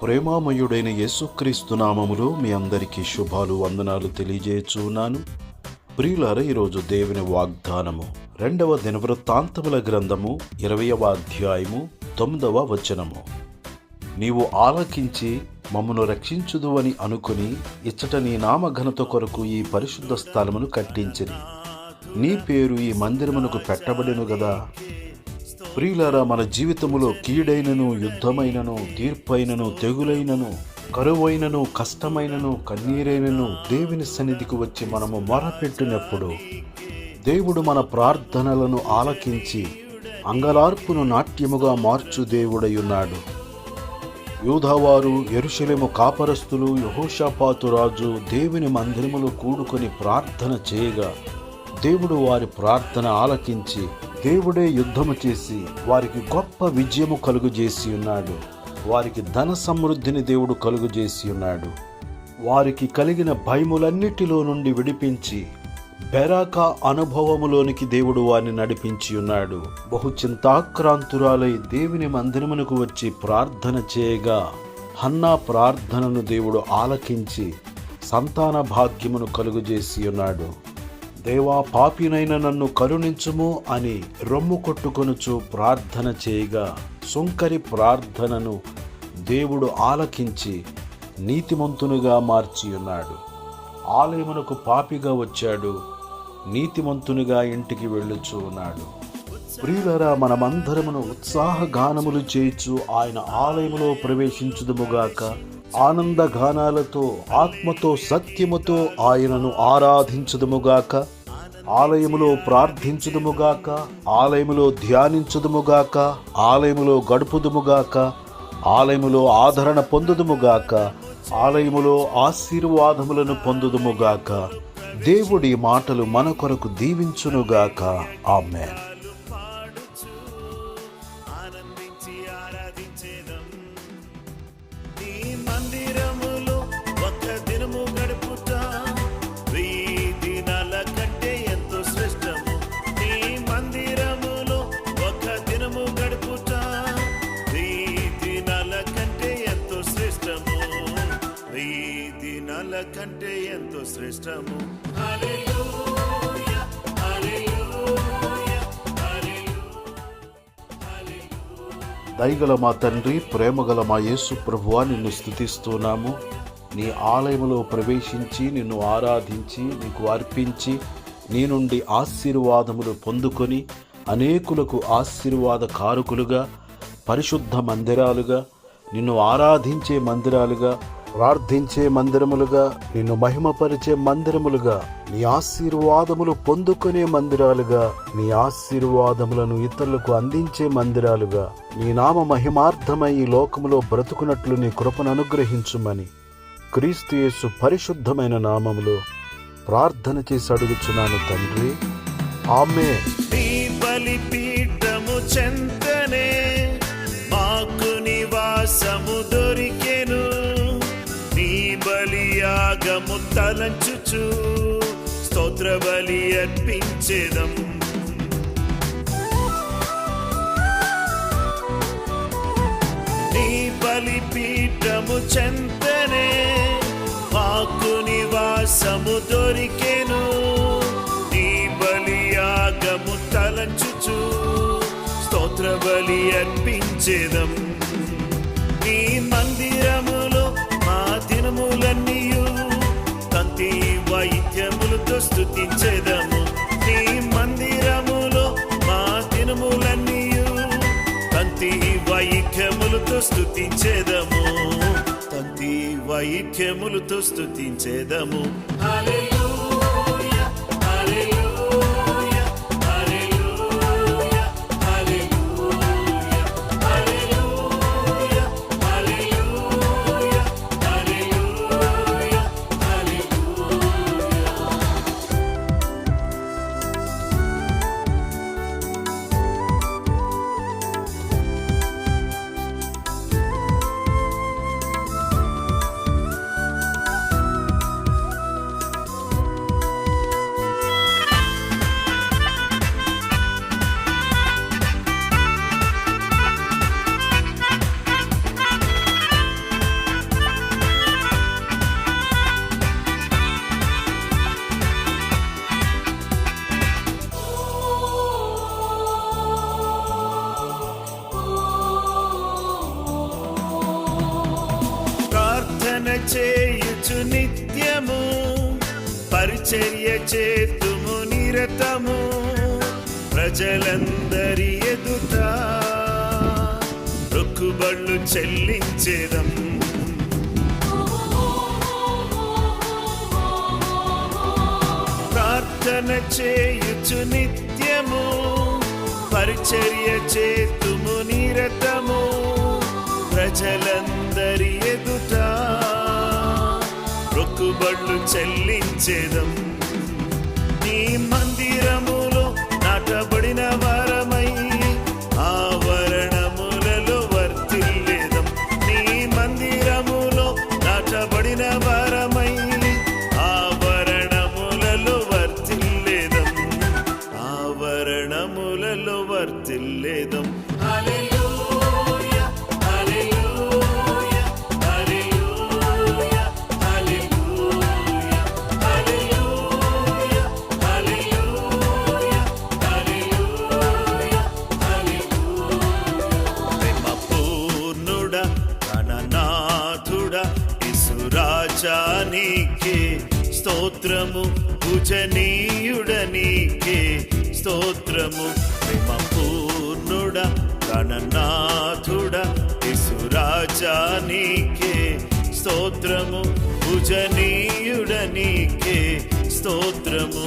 ప్రేమామయుడైన యేసుక్రీస్తు నామములో మీ అందరికీ శుభాలు వందనాలు తెలియజేయుచున్నాను. ప్రియులారా, ఈరోజు దేవుని వాగ్దానము 2వ దినవృత్తాంతముల గ్రంథము 20వ అధ్యాయము 9వ వచనము. నీవు ఆలకించి మమ్మను రక్షించుదువని అనుకుని ఇచ్చట నీ నామఘనత కొరకు ఈ పరిశుద్ధ స్థలమును కట్టించిరి. నీ పేరు ఈ మందిరమునకు పెట్టబడెను గదా. ప్రియులారా, మన జీవితములో కీడైనను, యుద్ధమైనను, తీర్పైనను, తెగులైనను, కరువైనను, కష్టమైనను, కన్నీరైనను దేవుని సన్నిధికి వచ్చి మనము మొరపెట్టినప్పుడు దేవుడు మన ప్రార్థనలను ఆలకించి అంగలార్పును నాట్యముగా మార్చు దేవుడై ఉన్నాడు. యూదావారు, యెరూషలేము కాపరస్తులు, యెహోషాపాతు రాజు దేవుని మందిరములో కూడుకొని ప్రార్థన చేయగా దేవుడు వారి ప్రార్థన ఆలకించి దేవుడే యుద్ధము చేసి వారికి గొప్ప విజయము కలుగజేసి ఉన్నాడు. వారికి ధన సమృద్ధిని దేవుడు కలుగజేసి ఉన్నాడు. వారికి కలిగిన భయములన్నిటిలో నుండి విడిపించి బెరాకా అనుభవములోనికి దేవుడు వారిని నడిపించి ఉన్నాడు. బహు చింతాక్రాంతురాలై దేవుని మందిరమునకు వచ్చి ప్రార్థన చేయగా హన్నా ప్రార్థనను దేవుడు ఆలకించి సంతాన భాగ్యమును కలుగజేసి ఉన్నాడు. దేవా, పాపినైన నన్ను కరుణించుము అని రొమ్ము కొట్టుకొనుచు ప్రార్థన చేయగా సుంకరి ప్రార్థనను దేవుడు ఆలకించి నీతిమంతునిగా మార్చి ఉన్నాడు. ఆలయమునకు పాపిగా వచ్చాడు, నీతిమంతునిగా ఇంటికి వెళ్ళుచూ ఉన్నాడు. ప్రియులరా, మనమందరమును ఉత్సాహగానములు చేయుచు ఆయన ఆలయములో ప్రవేశించుదుముగాక. ఆనంద గానాలతో, ఆత్మతో, సత్యముతో ఆయనను ఆరాధించుదుముగాక. ఆలయములో ప్రార్థించుదుముగాక, ఆలయములో ధ్యానించుదుముగాక, ఆలయములో గడుపుదుముగాక, ఆలయములో ఆదరణ పొందుదుముగాక, ఆలయములో ఆశీర్వాదములను పొందుదుముగాక. దేవుడి మాటలు మన కొరకు దీవించునుగాక. ఆమేన్. కంటే ఎంతో శ్రేష్టము. దయగల మా తండ్రి, ప్రేమగల మా యేసు ప్రభువా, నిన్ను స్తుతిస్తున్నాము. నీ ఆలయములో ప్రవేశించి నిన్ను ఆరాధించి నీకు అర్పించి నీ నుండి ఆశీర్వాదములు పొందుకొని అనేకులకు ఆశీర్వాద కారకులుగా, పరిశుద్ధ మందిరాలుగా, నిన్ను ఆరాధించే మందిరాలుగా, ప్రార్థించే మందిరములుగా, నిన్ను మహిమపరిచే మందిరములుగా, నీ ఆశీర్వాదములు పొందుకునే మందిరాలుగా, నీ ఆశీర్వాదములను ఇతరులకు అందించే మందిరాలుగా, నీ నామ మహిమార్థమై ఈ లోకములో బ్రతుకున్నట్లు నీ కృపను అనుగ్రహించుమని క్రీస్తు యేసు పరిశుద్ధమైన నామములో ప్రార్థన చేసి అడుగుచున్నాను తండ్రి. ఆమేన్. నీ బలిపీఠము చెంతనే మాకు నివాసము దొరికెను. నీ బలియాగము తలంచుచు స్తోత్ర బలి అర్పించెదం. నీ బలిపీఠము చెంతనే మాకు నివాసము దొరికెను. నీ బలియాగము తలంచుచు స్తోత్ర బలి అర్పించెదం. నీ మందిరములో మా దినములన్నీయు తంతి వాయిద్యములతో స్తుతించెదము. నీ మందిరములో మా దినములన్నీయు తంతి వాయిద్యములతో స్తుతించెదము. తంతి వాయిద్యములతో స్తుతించెదము. ప్రార్థన చేయుచు నిత్యము పరిచర్య చేతుము నిరతము ప్రజలందరి ఎదుట మొక్కుబళ్ళు చెల్లించేదం. ప్రార్థన చేయుచు నిత్యము పరిచర్య చేతుము నిరతము ప్రజలందరి ఎదుట మొక్కుబళ్ళు చెల్లించేదం. నీ మందిరములో నాటబడిన వారమై ఆవరణములలో వర్తిల్లేదం. నీ మందిరములో నాటబడిన వారమై ఆవరణములలో వర్తిల్లేదం. ఆవరణములలో వర్తిల్లేదం. నీకే స్తోత్రము పూజనీయుడనీకే స్తోత్రము. ప్రేమ పూర్ణుడ గణనాథుడ యేసురాజా నీకే స్తోత్రము పూజనీయుడనీకే స్తోత్రము.